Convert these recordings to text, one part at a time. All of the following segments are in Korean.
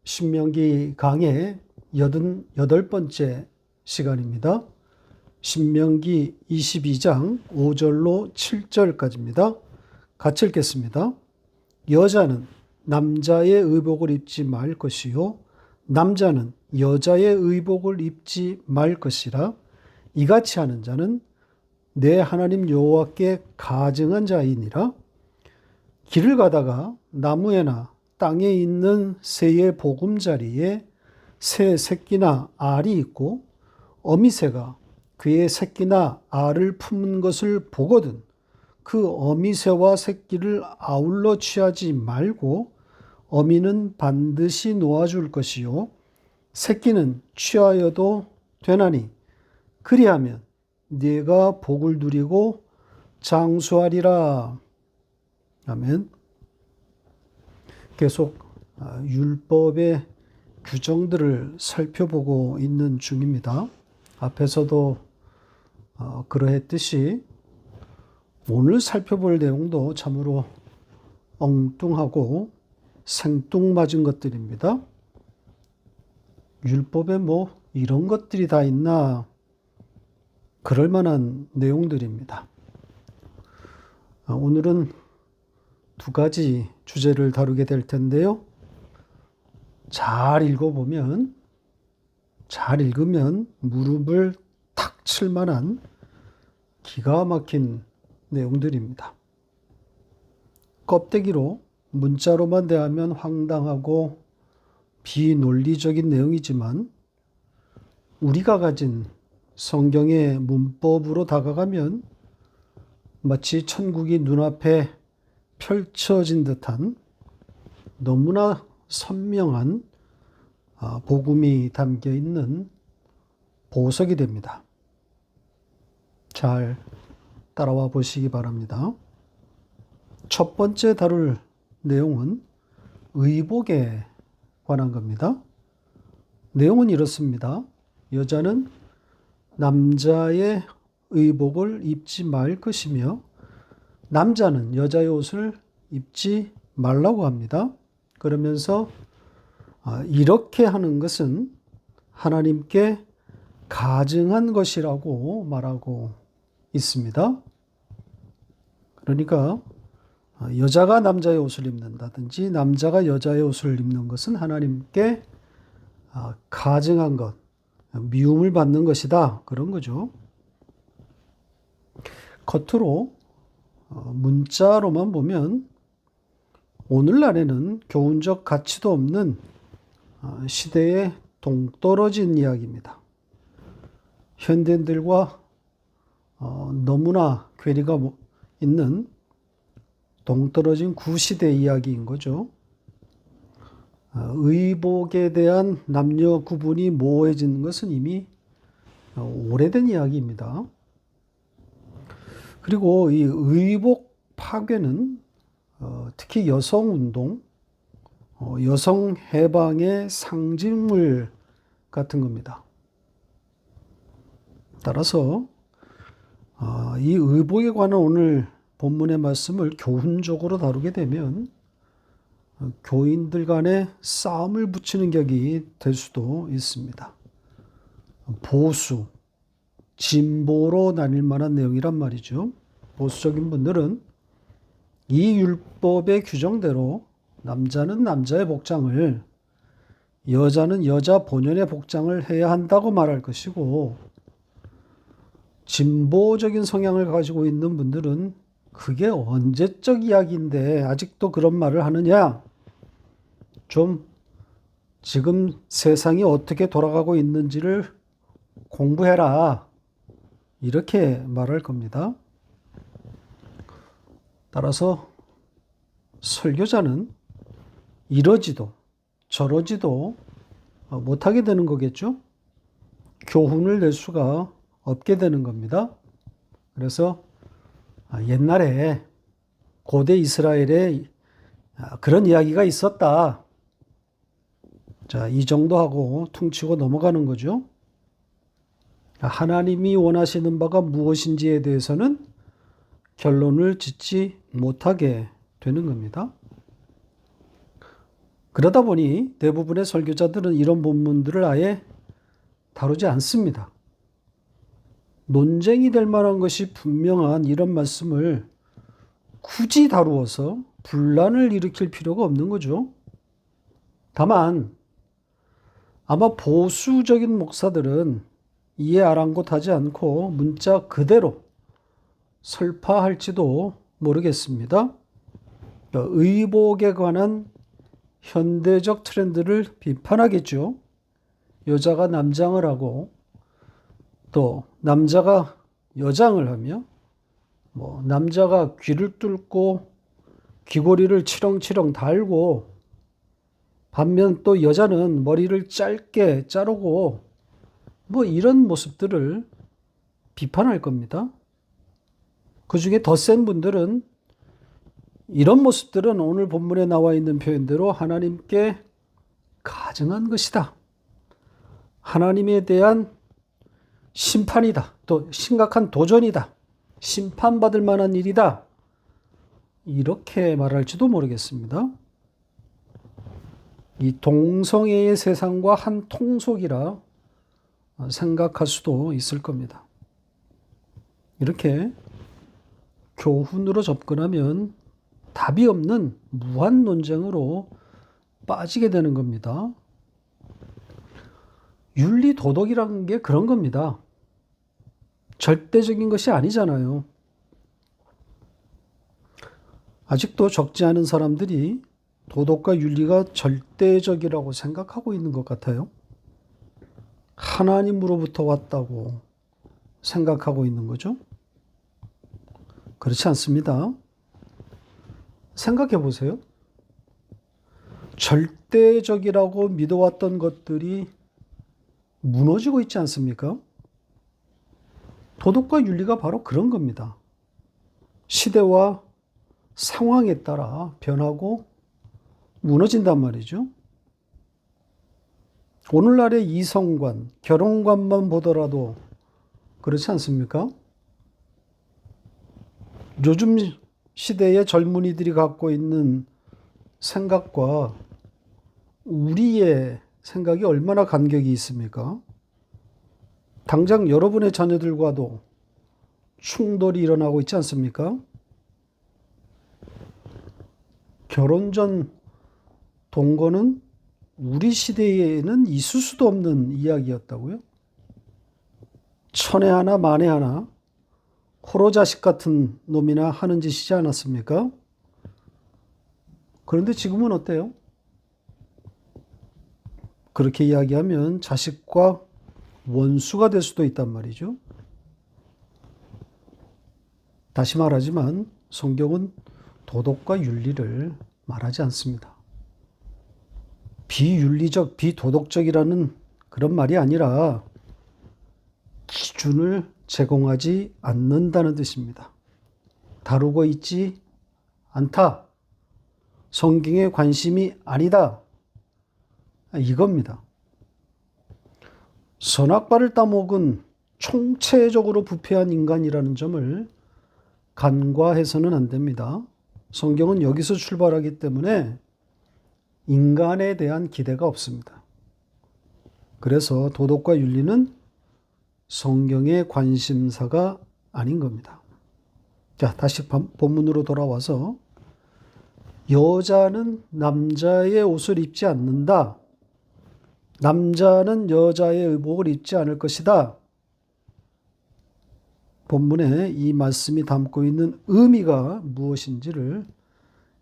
신명기 강의 88번째 시간입니다. 신명기 22장 5절로 7절까지입니다. 같이 읽겠습니다. 여자는 남자의 의복을 입지 말 것이요 남자는 여자의 의복을 입지 말 것이라. 이같이 하는 자는 내 하나님 여호와께 가증한 자이니라. 길을 가다가 나무에나 땅에 있는 새의 보금자리에 새 새끼나 알이 있고 어미새가 그의 새끼나 알을 품은 것을 보거든 그 어미새와 새끼를 아울러 취하지 말고 어미는 반드시 놓아줄 것이요 새끼는 취하여도 되나니 그리하면 네가 복을 누리고 장수하리라. 아멘. 계속 율법의 규정들을 살펴보고 있는 중입니다. 앞에서도 그러했듯이 오늘 살펴볼 내용도 참으로 엉뚱하고 생뚱맞은 것들입니다. 율법에 뭐 이런 것들이 다 있나 그럴 만한 내용들입니다. 오늘은 두 가지 주제를 다루게 될 텐데요. 잘 읽으면 무릎을 탁 칠 만한 기가 막힌 내용들입니다. 껍데기로 문자로만 대하면 황당하고 비논리적인 내용이지만 우리가 가진 성경의 문법으로 다가가면 마치 천국이 눈앞에 펼쳐진 듯한 너무나 선명한 복음이 담겨 있는 보석이 됩니다. 잘 따라와 보시기 바랍니다. 첫 번째 다룰 내용은 의복에 관한 겁니다. 내용은 이렇습니다. 여자는 남자의 의복을 입지 말 것이며 남자는 여자의 옷을 입지 말라고 합니다. 그러면서 이렇게 하는 것은 하나님께 가증한 것이라고 말하고 있습니다. 그러니까 여자가 남자의 옷을 입는다든지 남자가 여자의 옷을 입는 것은 하나님께 가증한 것, 미움을 받는 것이다. 그런 거죠. 겉으로 문자로만 보면 오늘날에는 교훈적 가치도 없는 시대에 동떨어진 이야기입니다. 현대인들과 너무나 괴리가 있는 동떨어진 구시대 이야기인 거죠. 의복에 대한 남녀 구분이 모호해지는 것은 이미 오래된 이야기입니다. 그리고 이 의복 파괴는 특히 여성운동, 여성 해방의 상징물 같은 겁니다. 따라서 이 의복에 관한 오늘 본문의 말씀을 교훈적으로 다루게 되면 교인들 간에 싸움을 붙이는 격이 될 수도 있습니다. 보수, 진보로 나뉠 만한 내용이란 말이죠. 보수적인 분들은 이 율법의 규정대로 남자는 남자의 복장을, 여자는 여자 본연의 복장을 해야 한다고 말할 것이고, 진보적인 성향을 가지고 있는 분들은 그게 언제적 이야기인데 아직도 그런 말을 하느냐? 좀 지금 세상이 어떻게 돌아가고 있는지를 공부해라. 이렇게 말할 겁니다. 따라서 설교자는 이러지도 저러지도 못하게 되는 거겠죠. 교훈을 낼 수가 없게 되는 겁니다. 그래서 옛날에 고대 이스라엘에 그런 이야기가 있었다. 자, 이 정도 하고 퉁치고 넘어가는 거죠. 하나님이 원하시는 바가 무엇인지에 대해서는 결론을 짓지 못하게 되는 겁니다. 그러다 보니 대부분의 설교자들은 이런 본문들을 아예 다루지 않습니다. 논쟁이 될 만한 것이 분명한 이런 말씀을 굳이 다루어서 분란을 일으킬 필요가 없는 거죠. 다만 아마 보수적인 목사들은 이해 아랑곳하지 않고 문자 그대로 설파할지도 모르겠습니다. 의복에 관한 현대적 트렌드를 비판하겠죠. 여자가 남장을 하고 또 남자가 여장을 하며 남자가 귀를 뚫고 귀고리를 치렁치렁 달고 반면 또 여자는 머리를 짧게 자르고 이런 모습들을 비판할 겁니다. 그 중에 더 센 분들은 이런 모습들은 오늘 본문에 나와 있는 표현대로 하나님께 가증한 것이다. 하나님에 대한 심판이다. 또 심각한 도전이다. 심판받을 만한 일이다. 이렇게 말할지도 모르겠습니다. 이 동성애의 세상과 한 통속이라 생각할 수도 있을 겁니다. 이렇게 교훈으로 접근하면 답이 없는 무한 논쟁으로 빠지게 되는 겁니다. 윤리 도덕이라는 게 그런 겁니다. 절대적인 것이 아니잖아요. 아직도 적지 않은 사람들이 도덕과 윤리가 절대적이라고 생각하고 있는 것 같아요. 하나님으로부터 왔다고 생각하고 있는 거죠. 그렇지 않습니다. 생각해 보세요. 절대적이라고 믿어왔던 것들이 무너지고 있지 않습니까? 도덕과 윤리가 바로 그런 겁니다. 시대와 상황에 따라 변하고 무너진단 말이죠. 오늘날의 이성관, 결혼관만 보더라도 그렇지 않습니까? 요즘 시대의 젊은이들이 갖고 있는 생각과 우리의 생각이 얼마나 간격이 있습니까? 당장 여러분의 자녀들과도 충돌이 일어나고 있지 않습니까? 결혼 전 동거는 우리 시대에는 있을 수도 없는 이야기였다고요? 천에 하나 만에 하나 호로 자식 같은 놈이나 하는 짓이지 않았습니까? 그런데 지금은 어때요? 그렇게 이야기하면 자식과 원수가 될 수도 있단 말이죠. 다시 말하지만 성경은 도덕과 윤리를 말하지 않습니다. 비윤리적, 비도덕적이라는 그런 말이 아니라 기준을 제공하지 않는다는 뜻입니다. 다루고 있지 않다. 성경에 관심이 아니다. 이겁니다. 선악과를 따먹은 총체적으로 부패한 인간이라는 점을 간과해서는 안 됩니다. 성경은 여기서 출발하기 때문에 인간에 대한 기대가 없습니다. 그래서 도덕과 윤리는 성경의 관심사가 아닌 겁니다. 자, 다시 본문으로 돌아와서 여자는 남자의 옷을 입지 않는다. 남자는 여자의 의복을 입지 않을 것이다. 본문에 이 말씀이 담고 있는 의미가 무엇인지를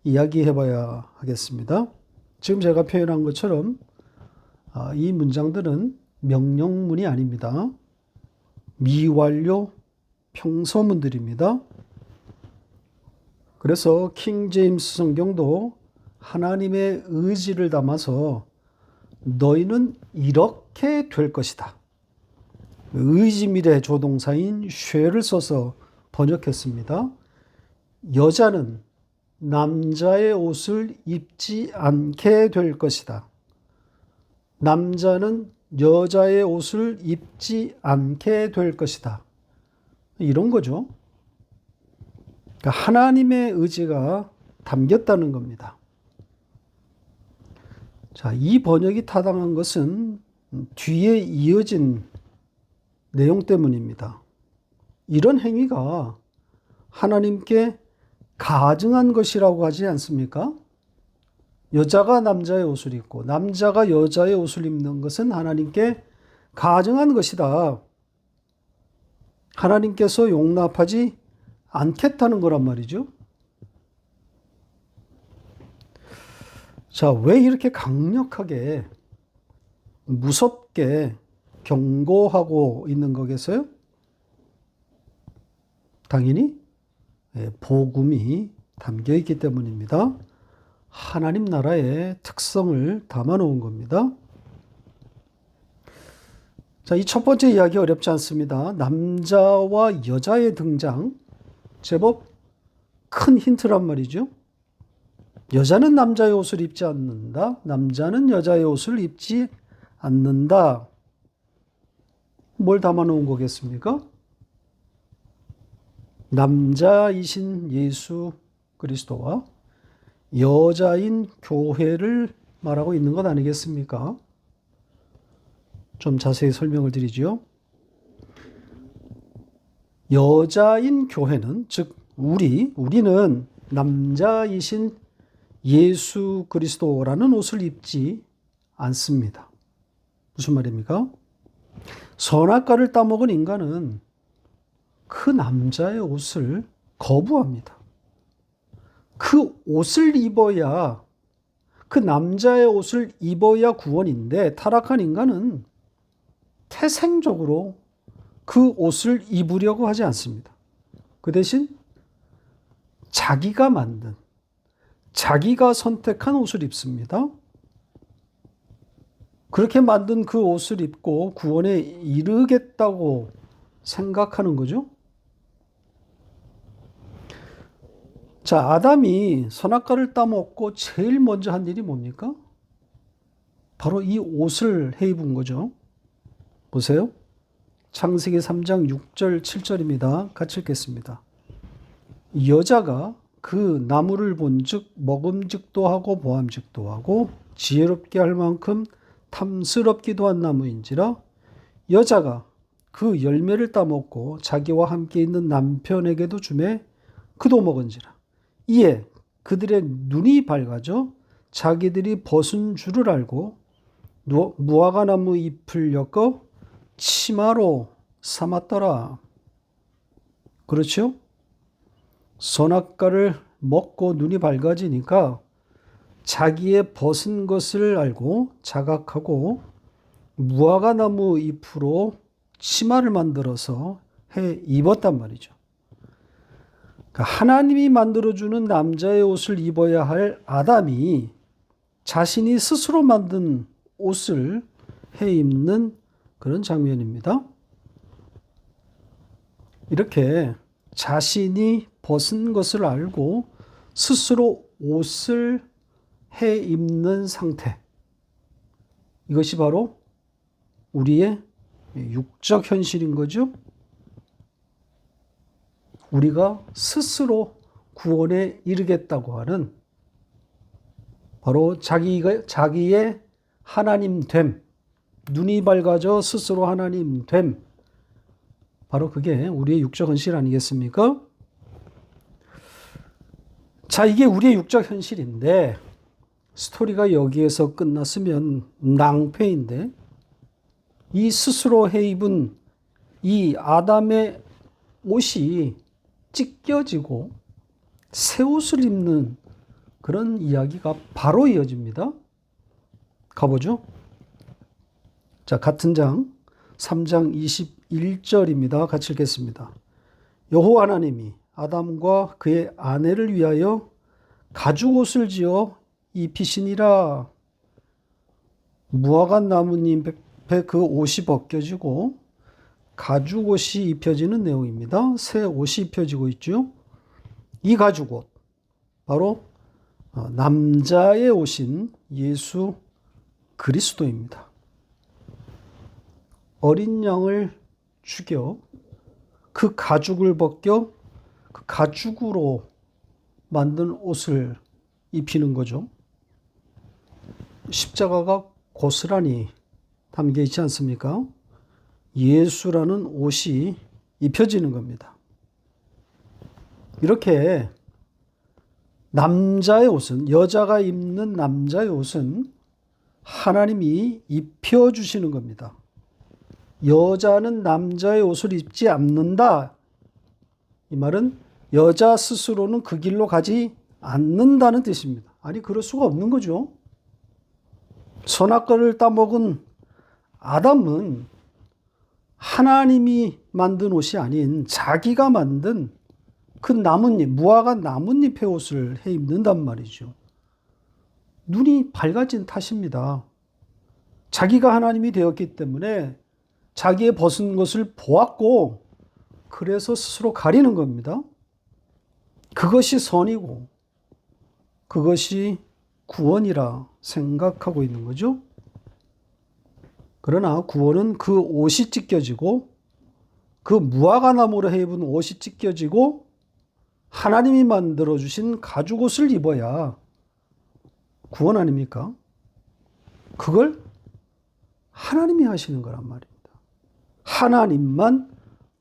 이야기해 봐야 하겠습니다. 지금 제가 표현한 것처럼 이 문장들은 명령문이 아닙니다. 미완료 평서문들입니다. 그래서 킹 제임스 성경도 하나님의 의지를 담아서 너희는 이렇게 될 것이다. 의지미래 조동사인 쉐를 써서 번역했습니다. 여자는 남자의 옷을 입지 않게 될 것이다. 남자는 여자의 옷을 입지 않게 될 것이다. 이런 거죠. 그러니까 하나님의 의지가 담겼다는 겁니다. 자, 이 번역이 타당한 것은 뒤에 이어진 내용 때문입니다. 이런 행위가 하나님께 가증한 것이라고 하지 않습니까? 여자가 남자의 옷을 입고 남자가 여자의 옷을 입는 것은 하나님께 가증한 것이다. 하나님께서 용납하지 않겠다는 거란 말이죠. 자, 왜 이렇게 강력하게 무섭게 경고하고 있는 거겠어요? 당연히 복음이 담겨 있기 때문입니다. 하나님 나라의 특성을 담아 놓은 겁니다. 자, 이 첫 번째 이야기 어렵지 않습니다. 남자와 여자의 등장, 제법 큰 힌트란 말이죠. 여자는 남자의 옷을 입지 않는다. 남자는 여자의 옷을 입지 않는다. 뭘 담아 놓은 거겠습니까? 남자이신 예수 그리스도와 여자인 교회를 말하고 있는 것 아니겠습니까? 좀 자세히 설명을 드리죠. 여자인 교회는, 즉 우리는 남자이신 예수 그리스도라는 옷을 입지 않습니다. 무슨 말입니까? 선악과를 따먹은 인간은 그 남자의 옷을 거부합니다. 그 옷을 입어야, 그 남자의 옷을 입어야 구원인데, 타락한 인간은 태생적으로 그 옷을 입으려고 하지 않습니다. 그 대신 자기가 만든, 자기가 선택한 옷을 입습니다. 그렇게 만든 그 옷을 입고 구원에 이르겠다고 생각하는 거죠. 자, 아담이 선악과를 따먹고 제일 먼저 한 일이 뭡니까? 바로 이 옷을 해입은 거죠. 보세요. 창세기 3장 6절 7절입니다. 같이 읽겠습니다. 여자가 그 나무를 본즉 먹음직도 하고 보암직도 하고 지혜롭게 할 만큼 탐스럽기도 한 나무인지라 여자가 그 열매를 따먹고 자기와 함께 있는 남편에게도 주매 그도 먹은지라. 이에 그들의 눈이 밝아져 자기들이 벗은 줄을 알고 무화과나무 잎을 엮어 치마로 삼았더라. 그렇죠? 선악과를 먹고 눈이 밝아지니까 자기의 벗은 것을 알고 자각하고 무화과나무 잎으로 치마를 만들어서 해 입었단 말이죠. 그러니까 하나님이 만들어주는 남자의 옷을 입어야 할 아담이 자신이 스스로 만든 옷을 해 입는 그런 장면입니다. 이렇게 자신이 벗은 것을 알고 스스로 옷을 해 입는 상태. 이것이 바로 우리의 육적 현실인 거죠. 우리가 스스로 구원에 이르겠다고 하는 바로 자기의 하나님됨, 눈이 밝아져 스스로 하나님됨, 바로 그게 우리의 육적 현실 아니겠습니까? 자, 이게 우리의 육적 현실인데 스토리가 여기에서 끝났으면 낭패인데 이 스스로 해 입은 이 아담의 옷이 찢겨지고 새 옷을 입는 그런 이야기가 바로 이어집니다. 가보죠. 자, 같은 장 3장 21절입니다. 같이 읽겠습니다. 여호와 하나님이 아담과 그의 아내를 위하여 가죽 옷을 지어 입히시니라. 무화과 나뭇잎에 그 옷이 벗겨지고 가죽 옷이 입혀지는 내용입니다. 새 옷이 입혀지고 있죠. 이 가죽 옷, 바로 남자의 옷인 예수 그리스도입니다. 어린 양을 죽여 그 가죽을 벗겨 그 가죽으로 만든 옷을 입히는 거죠. 십자가가 고스란히 담겨 있지 않습니까? 예수라는 옷이 입혀지는 겁니다. 이렇게 남자의 옷은, 여자가 입는 남자의 옷은 하나님이 입혀주시는 겁니다. 여자는 남자의 옷을 입지 않는다. 이 말은 여자 스스로는 그 길로 가지 않는다는 뜻입니다. 아니, 그럴 수가 없는 거죠. 선악과를 따먹은 아담은 하나님이 만든 옷이 아닌 자기가 만든 그 나뭇잎, 무화과 나뭇잎의 옷을 해 입는단 말이죠. 눈이 밝아진 탓입니다. 자기가 하나님이 되었기 때문에 자기의 벗은 것을 보았고, 그래서 스스로 가리는 겁니다. 그것이 선이고, 그것이 구원이라 생각하고 있는 거죠. 그러나 구원은 그 옷이 찢겨지고, 그 무화과 나무로 해 입은 옷이 찢겨지고, 하나님이 만들어주신 가죽옷을 입어야 구원 아닙니까? 그걸 하나님이 하시는 거란 말입니다. 하나님만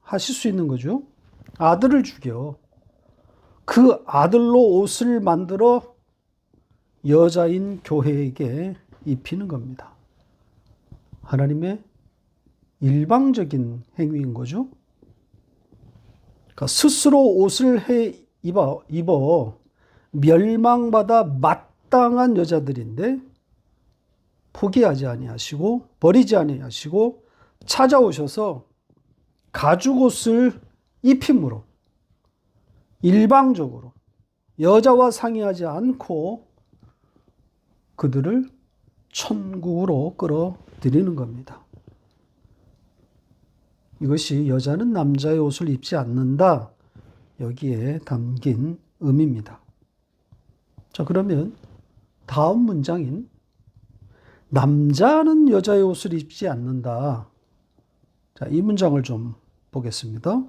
하실 수 있는 거죠. 아들을 죽여 그 아들로 옷을 만들어 여자인 교회에게 입히는 겁니다. 하나님의 일방적인 행위인 거죠. 그러니까 스스로 옷을 해 입어 멸망받아 마땅한 여자들인데 포기하지 아니하시고 버리지 아니하시고 찾아오셔서 가죽옷을 입힘으로 일방적으로 여자와 상의하지 않고 그들을 천국으로 끌어들이는 겁니다. 이것이 여자는 남자의 옷을 입지 않는다. 여기에 담긴 의미입니다. 자, 그러면 다음 문장인 남자는 여자의 옷을 입지 않는다. 자, 이 문장을 좀 보겠습니다.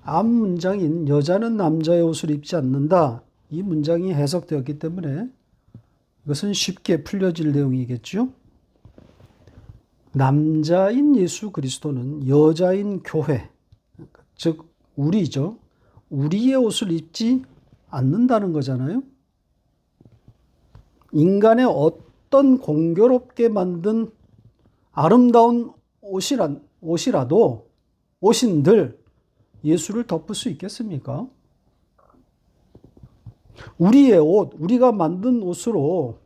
앞 문장인 여자는 남자의 옷을 입지 않는다. 이 문장이 해석되었기 때문에 이것은 쉽게 풀려질 내용이겠죠. 남자인 예수 그리스도는 여자인 교회, 즉 우리죠. 우리의 옷을 입지 않는다는 거잖아요. 인간의 어떤 공교롭게 만든 아름다운 옷이라도 옷인들 예수를 덮을 수 있겠습니까? 우리의 옷, 우리가 만든 옷으로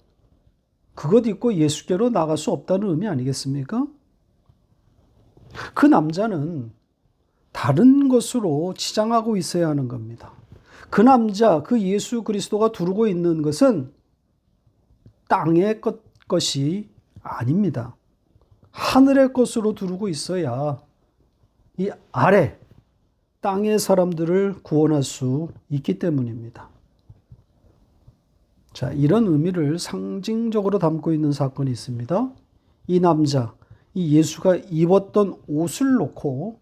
그것 입고 예수께로 나갈 수 없다는 의미 아니겠습니까? 그 남자는 다른 것으로 치장하고 있어야 하는 겁니다. 그 남자, 그 예수 그리스도가 두르고 있는 것은 땅의 것이 아닙니다. 하늘의 것으로 두르고 있어야 이 아래 땅의 사람들을 구원할 수 있기 때문입니다. 자, 이런 의미를 상징적으로 담고 있는 사건이 있습니다. 이 남자, 이 예수가 입었던 옷을 놓고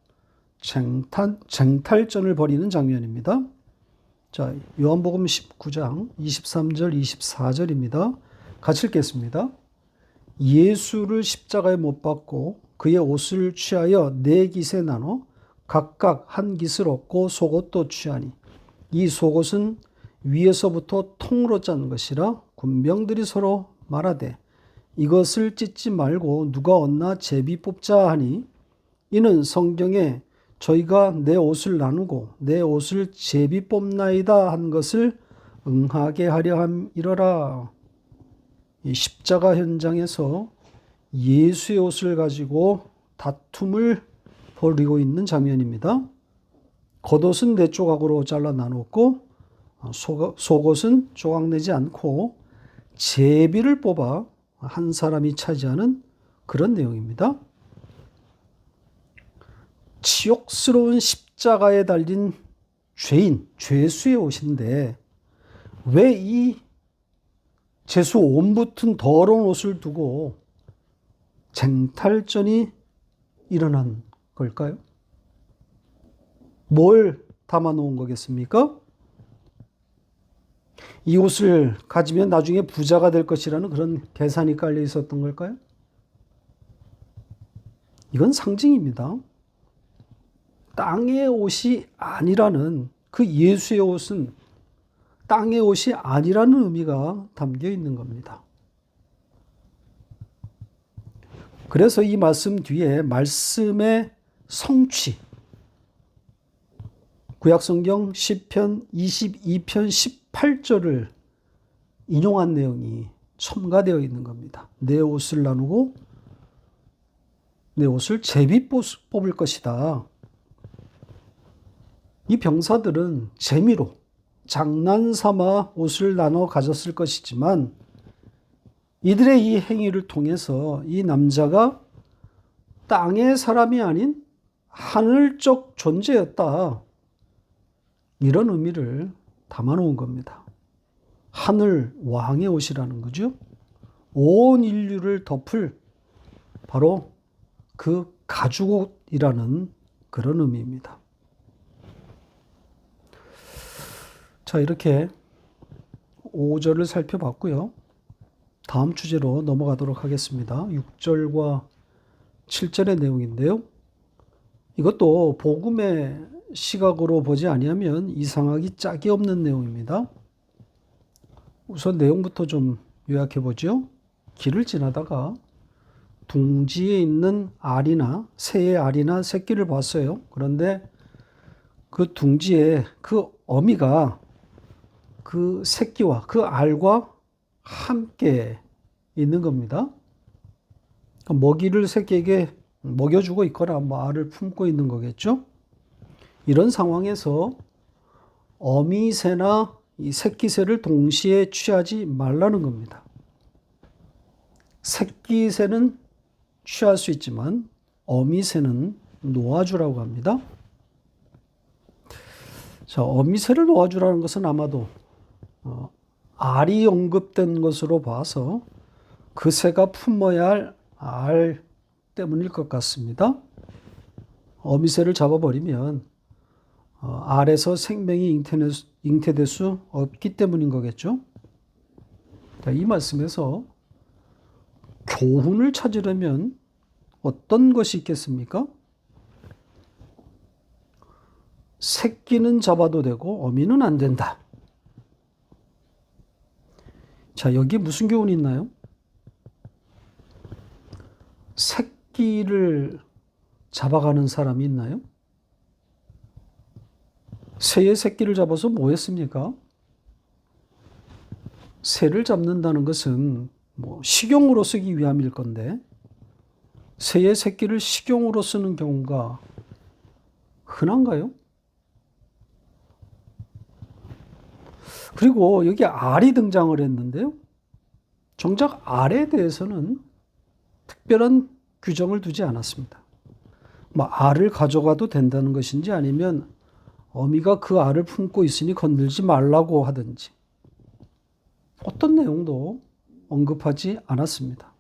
쟁탈전을 벌이는 장면입니다. 자, 요한복음 19장 23절, 24절입니다. 같이 읽겠습니다. 예수를 십자가에 못 박고 그의 옷을 취하여 네 깃에 나눠 각각 한 깃을 얻고 속옷도 취하니 이 속옷은 위에서부터 통으로 짠 것이라 군병들이 서로 말하되 이것을 찢지 말고 누가 얻나 제비 뽑자 하니 이는 성경에 저희가 내 옷을 나누고 내 옷을 제비 뽑나이다 한 것을 응하게 하려 함이러라. 이 십자가 현장에서 예수의 옷을 가지고 다툼을 벌이고 있는 장면입니다. 겉옷은 네 조각으로 잘라 나눴고 속옷은 조각내지 않고 제비를 뽑아 한 사람이 차지하는 그런 내용입니다. 치욕스러운 십자가에 달린 죄인, 죄수의 옷인데 왜 이 죄수 옷 붙은 더러운 옷을 두고 쟁탈전이 일어난 걸까요? 뭘 담아 놓은 거겠습니까? 이 옷을 가지면 나중에 부자가 될 것이라는 그런 계산이 깔려 있었던 걸까요? 이건 상징입니다. 땅의 옷이 아니라는, 그 예수의 옷은 땅의 옷이 아니라는 의미가 담겨 있는 겁니다. 그래서 이 말씀 뒤에 말씀의 성취, 구약성경 시편 22편 18절을 인용한 내용이 첨가되어 있는 겁니다. 내 옷을 나누고 내 옷을 제비 뽑을 것이다. 이 병사들은 재미로 장난삼아 옷을 나눠 가졌을 것이지만 이들의 이 행위를 통해서 이 남자가 땅의 사람이 아닌 하늘적 존재였다. 이런 의미를 담아놓은 겁니다. 하늘 왕의 옷이라는 거죠. 온 인류를 덮을 바로 그 가죽옷이라는 그런 의미입니다. 자, 이렇게 5절을 살펴봤고요. 다음 주제로 넘어가도록 하겠습니다. 6절과 7절의 내용인데요. 이것도 복음의 시각으로 보지 아니하면 이상하기 짝이 없는 내용입니다. 우선 내용부터 좀 요약해 보죠. 길을 지나다가 둥지에 있는 알이나 새의 알이나 새끼를 봤어요. 그런데 그 둥지에 그 어미가 그 새끼와 그 알과 함께 있는 겁니다. 먹이를 새끼에게 먹여주고 있거나 알을 품고 있는 거겠죠. 이런 상황에서 어미새나 이 새끼새를 동시에 취하지 말라는 겁니다. 새끼새는 취할 수 있지만 어미새는 놓아주라고 합니다. 자, 어미새를 놓아주라는 것은 아마도 알이 언급된 것으로 봐서 그 새가 품어야 할 알 때문일 것 같습니다. 어미새를 잡아버리면 알에서 생명이 잉태될 수 없기 때문인 거겠죠. 이 말씀에서 교훈을 찾으려면 어떤 것이 있겠습니까? 새끼는 잡아도 되고 어미는 안 된다. 자, 여기 무슨 교훈이 있나요? 새끼를 잡아가는 사람이 있나요? 새의 새끼를 잡아서 뭐 했습니까? 새를 잡는다는 것은 식용으로 쓰기 위함일 건데 새의 새끼를 식용으로 쓰는 경우가 흔한가요? 그리고 여기 알이 등장을 했는데요. 정작 알에 대해서는 특별한 규정을 두지 않았습니다. 알을 가져가도 된다는 것인지 아니면 어미가 그 알을 품고 있으니 건들지 말라고 하든지 어떤 내용도 언급하지 않았습니다.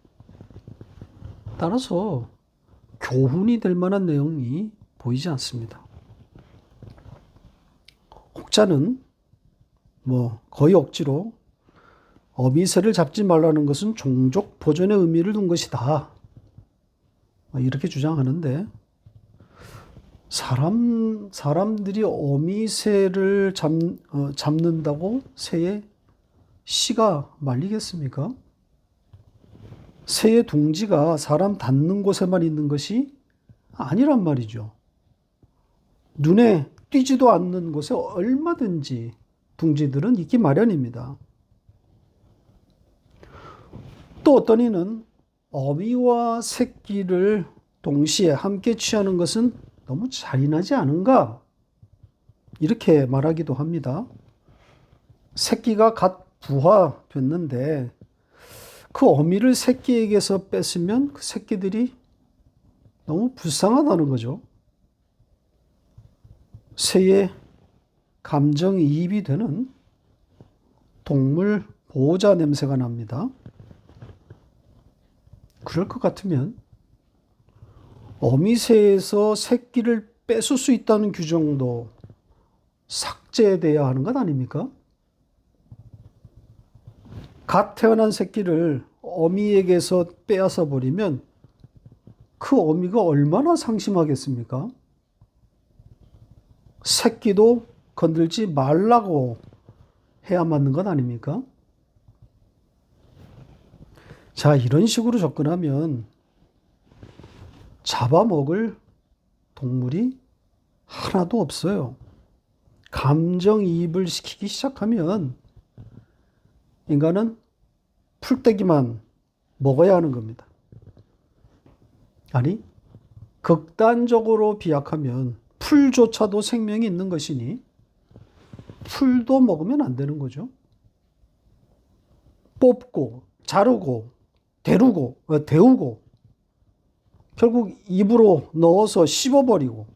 따라서 교훈이 될 만한 내용이 보이지 않습니다. 혹자는 거의 억지로 어미새를 잡지 말라는 것은 종족 보존의 의미를 둔 것이다. 이렇게 주장하는데 사람들이 어미새를 잡는다고 새의 씨가 말리겠습니까? 새의 둥지가 사람 닿는 곳에만 있는 것이 아니란 말이죠. 눈에 띄지도 않는 곳에 얼마든지 둥지들은 있기 마련입니다. 또 어떤 이는 어미와 새끼를 동시에 함께 취하는 것은 너무 잔인하지 않은가? 이렇게 말하기도 합니다. 새끼가 갓 부화됐는데 그 어미를 새끼에게서 뺏으면 그 새끼들이 너무 불쌍하다는 거죠. 새의 감정이입이 되는 동물 보호자 냄새가 납니다. 그럴 것 같으면 어미새에서 새끼를 뺏을 수 있다는 규정도 삭제돼야 하는 것 아닙니까? 갓 태어난 새끼를 어미에게서 빼앗아 버리면 그 어미가 얼마나 상심하겠습니까? 새끼도 건들지 말라고 해야 맞는 것 아닙니까? 자, 이런 식으로 접근하면 잡아먹을 동물이 하나도 없어요. 감정이입을 시키기 시작하면 인간은 풀떼기만 먹어야 하는 겁니다. 아니, 극단적으로 비약하면 풀조차도 생명이 있는 것이니 풀도 먹으면 안 되는 거죠. 뽑고 자르고 데우고 결국 입으로 넣어서 씹어버리고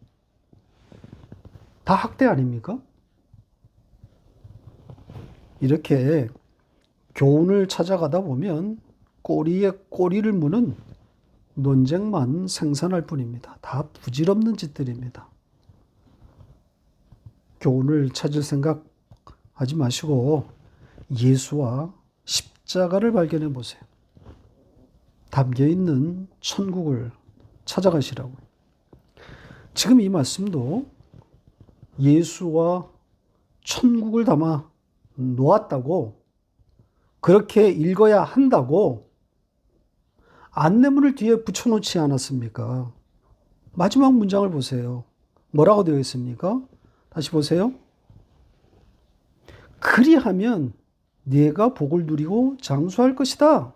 다 학대 아닙니까? 이렇게 교훈을 찾아가다 보면 꼬리에 꼬리를 무는 논쟁만 생산할 뿐입니다. 다 부질없는 짓들입니다. 교훈을 찾을 생각 하지 마시고 예수와 십자가를 발견해 보세요. 담겨 있는 천국을 찾아가시라고요. 지금 이 말씀도 예수와 천국을 담아 놓았다고, 그렇게 읽어야 한다고 안내문을 뒤에 붙여놓지 않았습니까? 마지막 문장을 보세요. 뭐라고 되어 있습니까? 다시 보세요. 그리하면 네가 복을 누리고 장수할 것이다.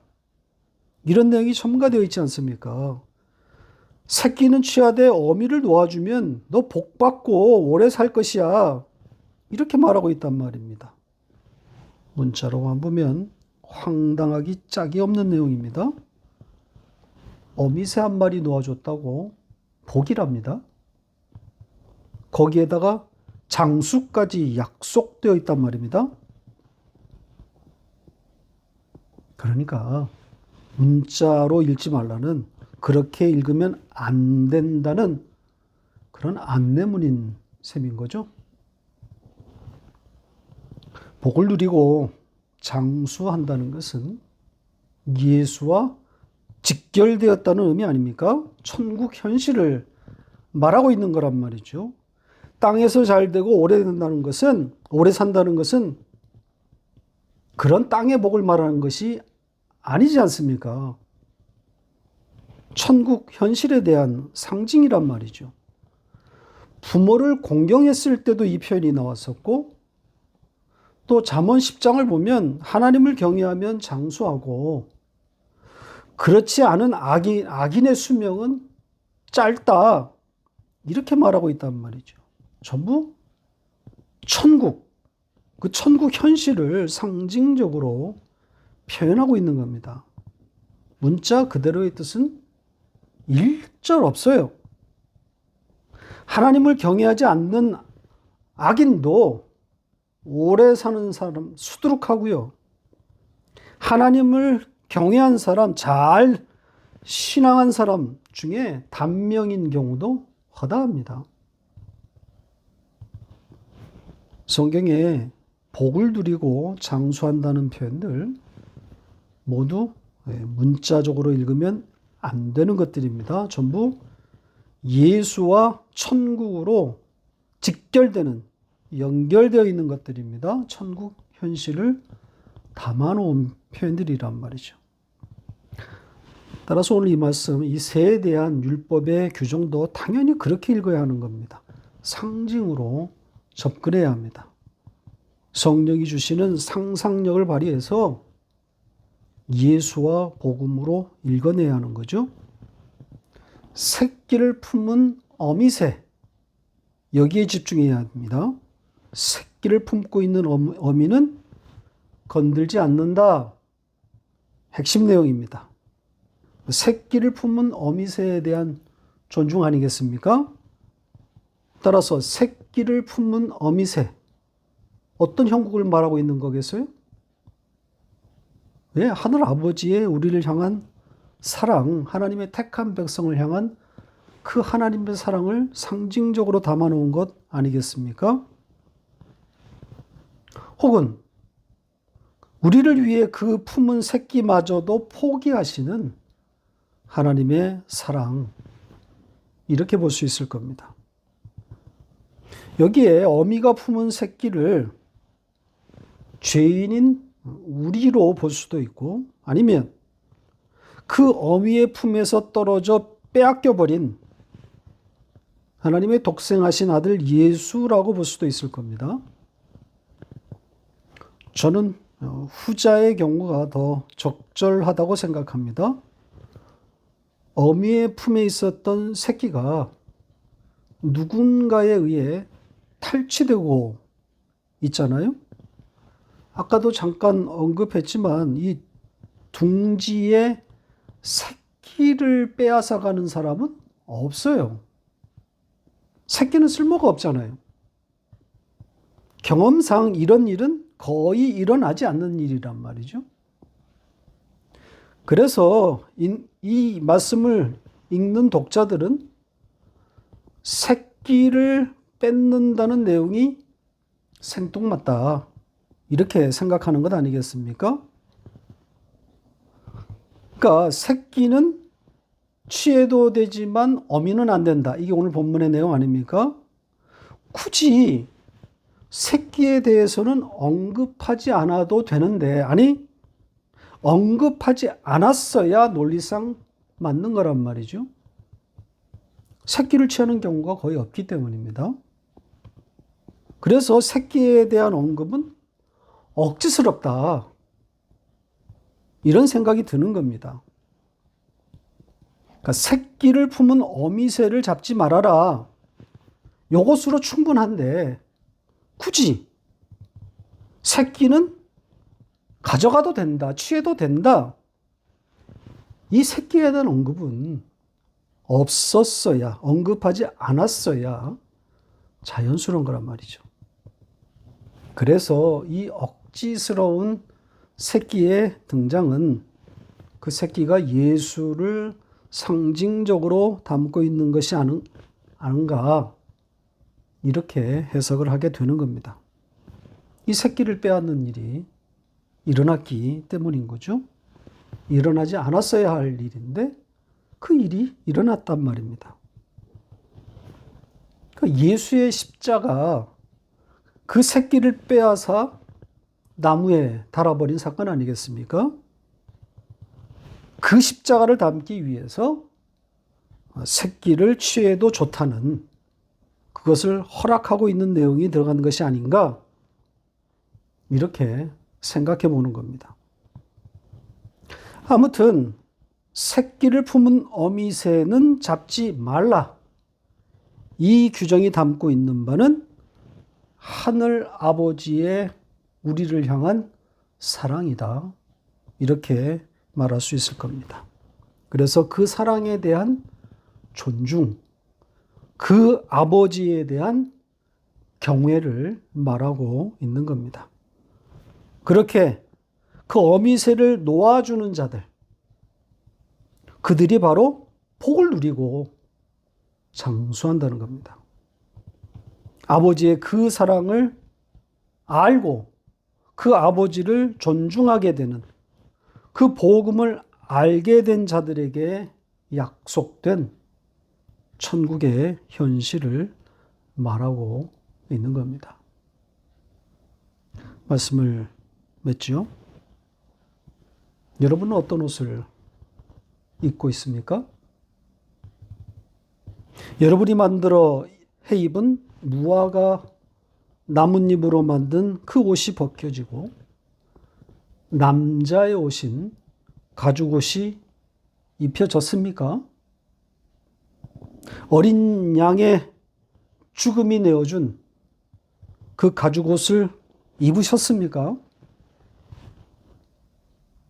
이런 내용이 첨가되어 있지 않습니까? 새끼는 취하되 어미를 놓아주면 너 복 받고 오래 살 것이야. 이렇게 말하고 있단 말입니다. 문자로만 보면 황당하기 짝이 없는 내용입니다. 어미새 한 마리 놓아줬다고 복이랍니다. 거기에다가 장수까지 약속되어 있단 말입니다. 그러니까 문자로 읽지 말라는, 그렇게 읽으면 안 된다는 그런 안내문인 셈인 거죠. 복을 누리고 장수한다는 것은 예수와 직결되었다는 의미 아닙니까? 천국 현실을 말하고 있는 거란 말이죠. 땅에서 잘 되고 오래 산다는 것은 그런 땅의 복을 말하는 것이 아니지 않습니까? 천국 현실에 대한 상징이란 말이죠. 부모를 공경했을 때도 이 표현이 나왔었고, 또 잠언 10장을 보면 하나님을 경외하면 장수하고, 그렇지 않은 악인의 수명은 짧다, 이렇게 말하고 있단 말이죠. 전부 천국, 그 천국 현실을 상징적으로 표현하고 있는 겁니다. 문자 그대로의 뜻은 일절 없어요. 하나님을 경외하지 않는 악인도 오래 사는 사람 수두룩하고요. 하나님을 경외한 사람, 잘 신앙한 사람 중에 단명인 경우도 허다합니다. 성경에 복을 누리고 장수한다는 표현들 모두 문자적으로 읽으면 안 되는 것들입니다. 전부 예수와 천국으로 직결되는, 연결되어 있는 것들입니다. 천국 현실을 담아놓은 표현들이란 말이죠. 따라서 오늘 이 말씀, 이 새에 대한 율법의 규정도 당연히 그렇게 읽어야 하는 겁니다. 상징으로 접근해야 합니다. 성령이 주시는 상상력을 발휘해서 예수와 복음으로 읽어내야 하는 거죠. 새끼를 품은 어미새, 여기에 집중해야 합니다. 새끼를 품고 있는 어미는 건들지 않는다. 핵심 내용입니다. 새끼를 품은 어미새에 대한 존중 아니겠습니까? 따라서 새끼를 품은 어미새, 어떤 형국을 말하고 있는 거겠어요? 왜? 하늘 아버지의 우리를 향한 사랑, 하나님의 택한 백성을 향한 그 하나님의 사랑을 상징적으로 담아놓은 것 아니겠습니까? 혹은 우리를 위해 그 품은 새끼마저도 포기하시는 하나님의 사랑, 이렇게 볼 수 있을 겁니다. 여기에 어미가 품은 새끼를 죄인인 우리로 볼 수도 있고, 아니면 그 어미의 품에서 떨어져 빼앗겨버린 하나님의 독생하신 아들 예수라고 볼 수도 있을 겁니다. 저는 후자의 경우가 더 적절하다고 생각합니다. 어미의 품에 있었던 새끼가 누군가에 의해 탈취되고 있잖아요. 아까도 잠깐 언급했지만 이 둥지에 새끼를 빼앗아가는 사람은 없어요. 새끼는 쓸모가 없잖아요. 경험상 이런 일은 거의 일어나지 않는 일이란 말이죠. 그래서 이 말씀을 읽는 독자들은 새끼를 뺏는다는 내용이 생뚱맞다, 이렇게 생각하는 것 아니겠습니까? 그러니까 새끼는 취해도 되지만 어미는 안 된다. 이게 오늘 본문의 내용 아닙니까? 굳이 새끼에 대해서는 언급하지 않아도 되는데, 아니, 언급하지 않았어야 논리상 맞는 거란 말이죠. 새끼를 취하는 경우가 거의 없기 때문입니다. 그래서 새끼에 대한 언급은 억지스럽다, 이런 생각이 드는 겁니다. 그러니까 새끼를 품은 어미새를 잡지 말아라, 요것으로 충분한데 굳이 새끼는 가져가도 된다, 취해도 된다, 이 새끼에 대한 언급은 없었어야, 언급하지 않았어야 자연스러운 거란 말이죠. 그래서 이 억지스러운 새끼의 등장은 그 새끼가 예수를 상징적으로 담고 있는 것이 아닌가, 이렇게 해석을 하게 되는 겁니다. 이 새끼를 빼앗는 일이 일어났기 때문인 거죠. 일어나지 않았어야 할 일인데 그 일이 일어났단 말입니다. 그러니까 예수의 십자가, 그 새끼를 빼앗아 나무에 달아버린 사건 아니겠습니까? 그 십자가를 담기 위해서 새끼를 취해도 좋다는, 그것을 허락하고 있는 내용이 들어간 것이 아닌가, 이렇게 생각해 보는 겁니다. 아무튼 새끼를 품은 어미새는 잡지 말라, 이 규정이 담고 있는 바는 하늘 아버지의 우리를 향한 사랑이다, 이렇게 말할 수 있을 겁니다. 그래서 그 사랑에 대한 존중, 그 아버지에 대한 경외를 말하고 있는 겁니다. 그렇게 그 어미새를 놓아주는 자들, 그들이 바로 복을 누리고 장수한다는 겁니다. 아버지의 그 사랑을 알고 그 아버지를 존중하게 되는, 그 복음을 알게 된 자들에게 약속된 천국의 현실을 말하고 있는 겁니다. 말씀을 맺죠. 여러분은 어떤 옷을 입고 있습니까? 여러분이 만들어 해 입은 무화과 나뭇잎으로 만든 그 옷이 벗겨지고 남자의 옷인 가죽옷이 입혀졌습니까? 어린 양의 죽음이 내어준 그 가죽옷을 입으셨습니까?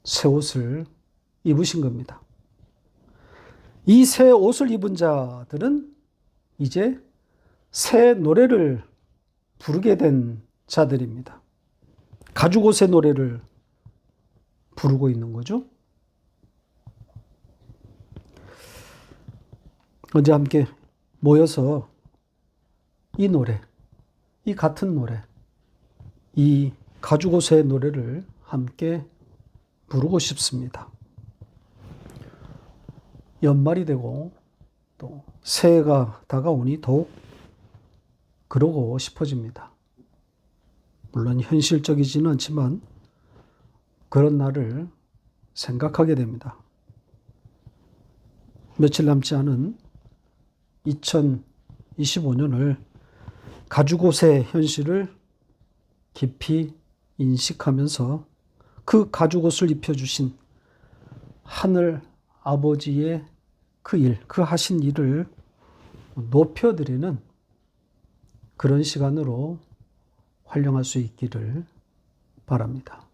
새 옷을 입으신 겁니다. 이 새 옷을 입은 자들은 이제 새 노래를 부르게 된 자들입니다. 가죽옷의 노래를 부르고 있는 거죠. 언제 함께 모여서 이 노래, 이 같은 노래, 이 가죽옷의 노래를 함께 부르고 싶습니다. 연말이 되고 또 새해가 다가오니 더욱 그러고 싶어집니다. 물론 현실적이지는 않지만 그런 날을 생각하게 됩니다. 며칠 남지 않은 2025년을 가죽옷의 현실을 깊이 인식하면서 그 가죽옷을 입혀주신 하늘 아버지의 그 일, 그 하신 일을 높여드리는 그런 시간으로 활용할 수 있기를 바랍니다.